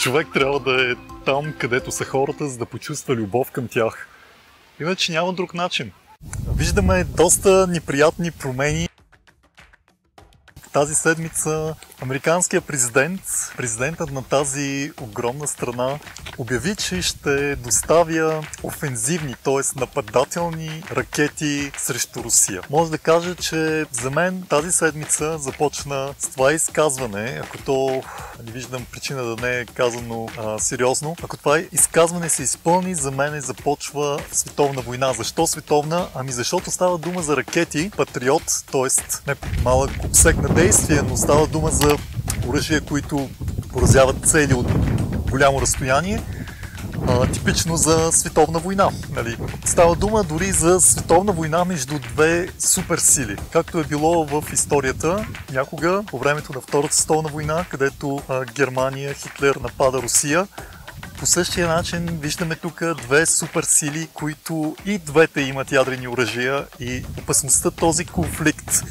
човек трябва да е там, където са хората, за да почувства любов към тях. Иначе няма друг начин. Виждаме доста неприятни промени. Тази седмица американският президентът на тази огромна страна, обяви, че ще доставя офензивни, т.е. нападателни ракети срещу Русия. Може да кажа, че за мен тази седмица започна с това изказване, ако то не виждам причина да не е казано сериозно. Ако това изказване се изпълни, за мен започва световна война. Защо световна? Ами защото става дума за ракети Патриот, т.е. не малък обсек на действие, но става дума за оръжия, които поразяват цели от голямо разстояние, типично за световна война. Нали? Става дума дори за световна война между две суперсили, както е било в историята някога по времето на Втората световна война, където Германия, Хитлер напада Русия. По същия начин виждаме тук две суперсили, които и двете имат ядрени оръжия, и опасността този конфликт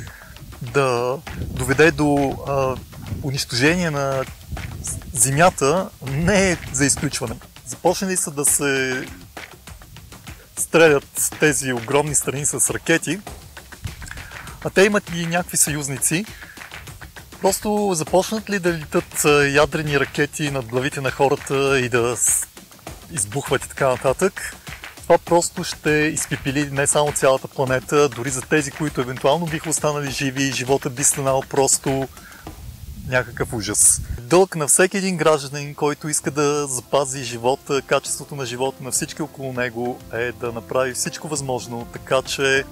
да доведе до унищожение на Земята не е за изключване. Започнали са да се стрелят тези огромни страни с ракети, а те имат и някакви съюзници. Просто започнат ли да летат ядрени ракети над главите на хората и да избухват и така нататък, това просто ще изпепели не само цялата планета, дори за тези, които евентуално биха останали живи, живота би станал просто някакъв ужас. Дълг на всеки един гражданин, който иска да запази живота, качеството на живота на всички около него, е да направи всичко възможно, така че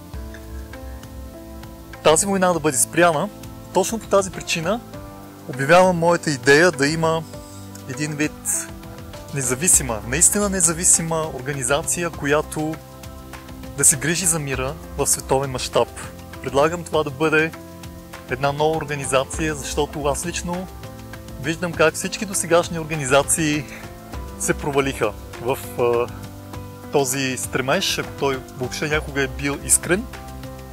тази война да бъде спряна. Точно по тази причина обявявам моята идея да има един вид независима, наистина независима организация, която да се грижи за мира в световен мащаб. Предлагам това да бъде една нова организация, защото аз лично виждам как всички досегашни организации се провалиха в този стремеж, ако той въобще някога е бил искрен,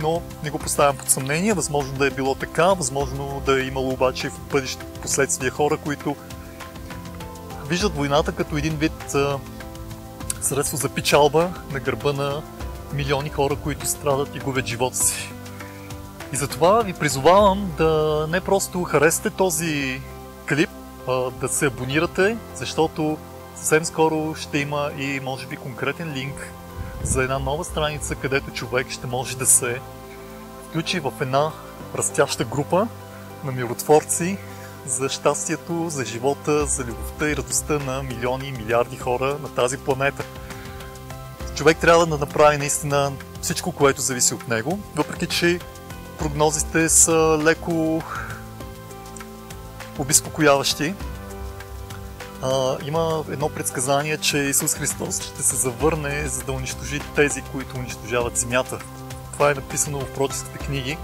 но не го поставям под съмнение. Възможно да е било така, възможно да е имало обаче в бъдеще последствия хора, които виждат войната като един вид средство за печалба на гърба на милиони хора, които страдат и губят живота си. И затова ви призовавам да не просто харесате този клип, да се абонирате, защото съвсем скоро ще има и може би конкретен линк за една нова страница, където човек ще може да се включи в една растяща група на миротворци за щастието, за живота, за любовта и радостта на милиони и милиарди хора на тази планета. Човек трябва да направи наистина всичко, което зависи от него, въпреки че прогнозите са леко обезпокояващи. Има едно предсказание, че Исус Христос ще се завърне, за да унищожи тези, които унищожават земята. Това е написано в пророческите книги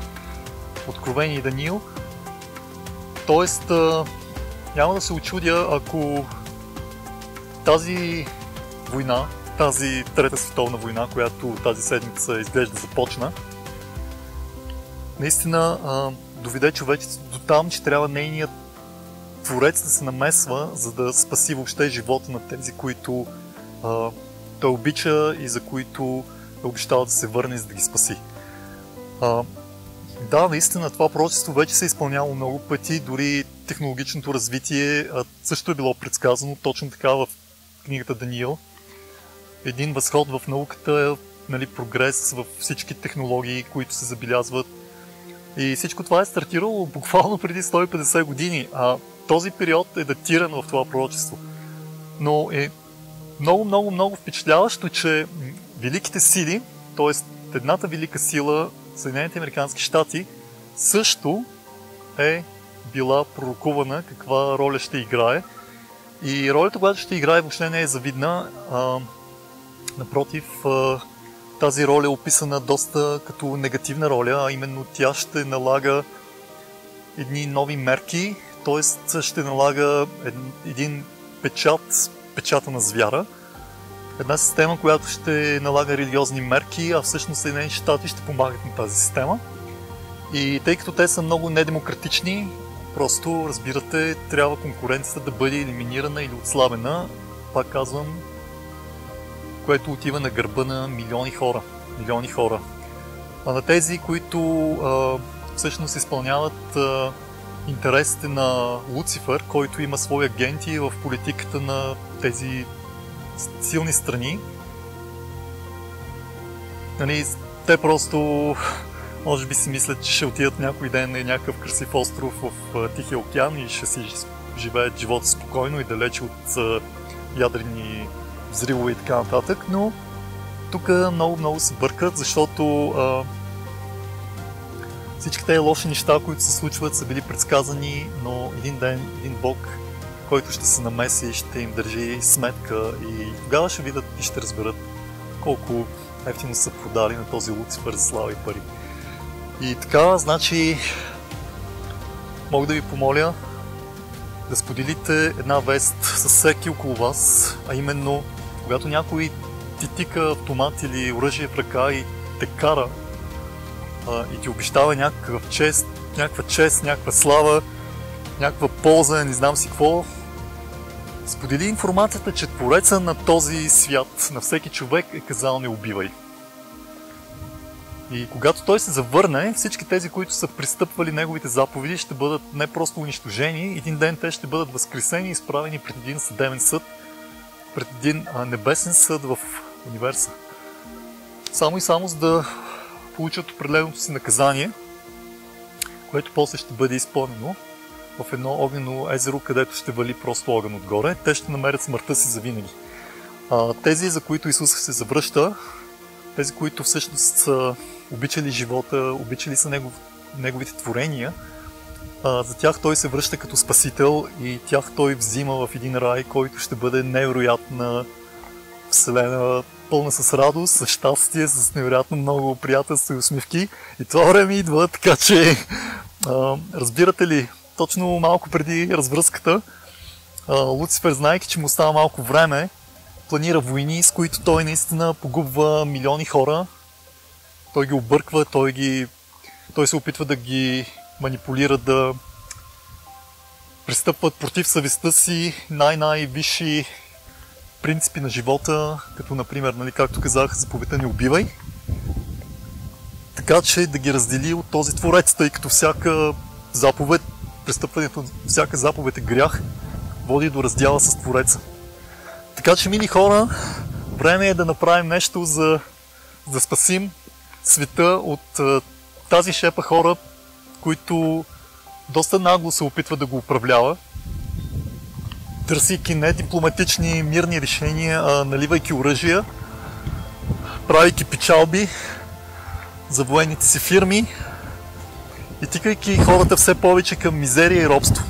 Откровение и Даниил. Тоест, няма да се очудя, ако тази война, тази Трета световна война, която тази седмица изглежда започна, наистина доведе човечеството до там, че трябва нейният Творец да се намесва, за да спаси въобще живота на тези, които той обича и за които е обещал да се върне, за да ги спаси. Да, наистина това пророчество вече се е изпълняло много пъти, дори технологичното развитие също е било предсказано, точно така в книгата Даниил. Един възход в науката, нали, прогрес в всички технологии, които се забелязват. И всичко това е стартирало буквално преди 150 години, а този период е датиран в това пророчество. Но е много впечатляващо, че великите сили, т.е. едната велика сила, Съединените американски щати, също е била пророкувана каква роля ще играе. И ролята, която ще играе, въобще не е завидна. Напротив, тази роля е описана доста като негативна роля, а именно тя ще налага едни нови мерки, т.е. ще налага един печата на звяра, една система, която ще налага религиозни мерки, а всъщност Съединените щати ще помагат на тази система. И тъй като те са много недемократични, Просто, разбирате, трябва конкуренцията да бъде елиминирана или отслабена, пак казвам, което отива на гърба на милиони хора. А на тези, които всъщност изпълняват интересите на Луцифер, който има свои агенти в политиката на тези силни страни, нали, те просто може би си мислят, че ще отидат някой ден на някакъв красив остров в Тихия океан и ще си живеят живота спокойно и далече от ядрени взривове и така нататък, но тук много се бъркат, защото всички тези лоши неща, които се случват, са били предсказани, но един ден, един бог, който ще се намеси, ще им държи сметка и тогава ще видят и ще разберат колко ефтино са продали на този Луцифер за слава и пари. И така, значи, мога да ви помоля да споделите една вест с всеки около вас, а именно, когато някой ти тика автомат или оръжие в ръка и те кара и ти обещава някаква чест, някаква слава, някаква полза, не знам си какво, сподели информацията, че твореца на този свят, на всеки човек е казал не убивай. И когато той се завърне, всички тези, които са пристъпвали неговите заповеди, ще бъдат не просто унищожени, един ден те ще бъдат възкресени и изправени пред един съдебен съд, пред един небесен съд в универса. Само и само за да получат определеното си наказание, което после ще бъде изпълнено в едно огнено езеро, където ще вали просто огън отгоре. Те ще намерят смъртта си завинаги. Тези, за които Исус се завръща, тези, които всъщност са обичали живота, обичали са неговите творения, за тях той се връща като спасител и тях той взима в един рай, който ще бъде невероятна вселена, пълна с радост, с щастие, с невероятно много приятелство и усмивки. И това време идва, така че разбирате ли, точно малко преди развръзката, Луцифер, знайки, че му остава малко време, планира войни, с които той наистина погубва милиони хора. Той ги обърква, той се опитва да ги манипулира, да пристъпват против съвестта си най-висши принципи на живота, като например, нали, както казах, заповедта не убивай. Така че да ги раздели от този творец, тъй като всяка заповед, пристъпването на всяка заповед е грях, води до раздяла с твореца. Така че, мили хора, време е да направим нещо за да спасим света от тази шепа хора, които доста нагло се опитват да го управлява, търсейки не дипломатични мирни решения, а наливайки оръжия, правейки печалби за военните си фирми и тикайки хората все повече към мизерия и робство.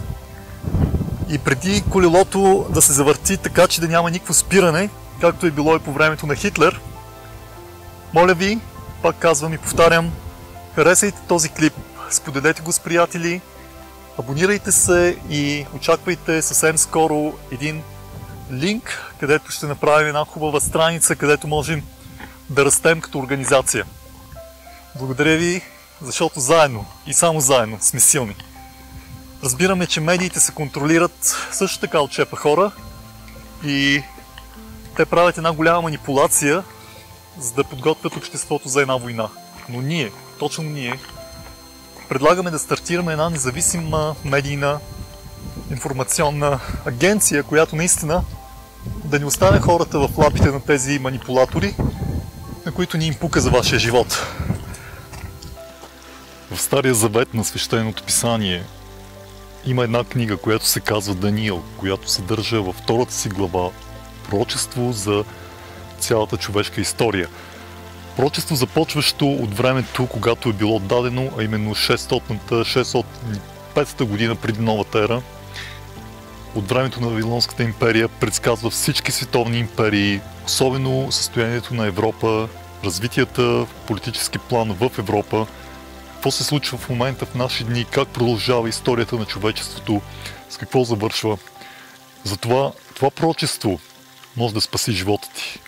И преди колелото да се завърти така, че да няма никакво спиране, както е било и по времето на Хитлер, моля ви, пак казвам и повтарям, харесайте този клип, споделете го с приятели, абонирайте се и очаквайте съвсем скоро един линк, където ще направим една хубава страница, където можем да растем като организация. Благодаря ви, защото заедно и само заедно сме силни. Разбираме, че медиите се контролират също така от шепа хора и те правят една голяма манипулация, за да подготвят обществото за една война. Но ние, точно ние, предлагаме да стартираме една независима медийна информационна агенция, която наистина да не оставя хората в лапите на тези манипулатори, на които ни им пука за вашия живот. В Стария завет на Свещеното писание има една книга, която се казва Даниил, която съдържа във втората си глава пророчество за цялата човешка история. Пророчество, започващо от времето, когато е било дадено, а именно 605 година преди новата ера. От времето на Вавилонската империя предсказва всички световни империи, особено състоянието на Европа, развитията в политически план в Европа, какво се случва в момента в наши дни, как продължава историята на човечеството, с какво завършва. Затова това пророчество може да спаси живота ти.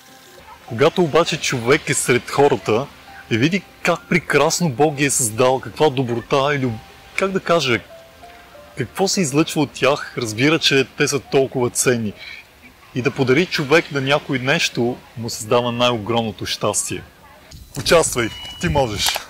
Когато обаче човек е сред хората и види как прекрасно Бог ги е създал, каква доброта или, как да кажа, какво се излъчва от тях, разбира, че те са толкова ценни. И да подари човек на някой нещо му създава най-огромното щастие. Участвай, ти можеш!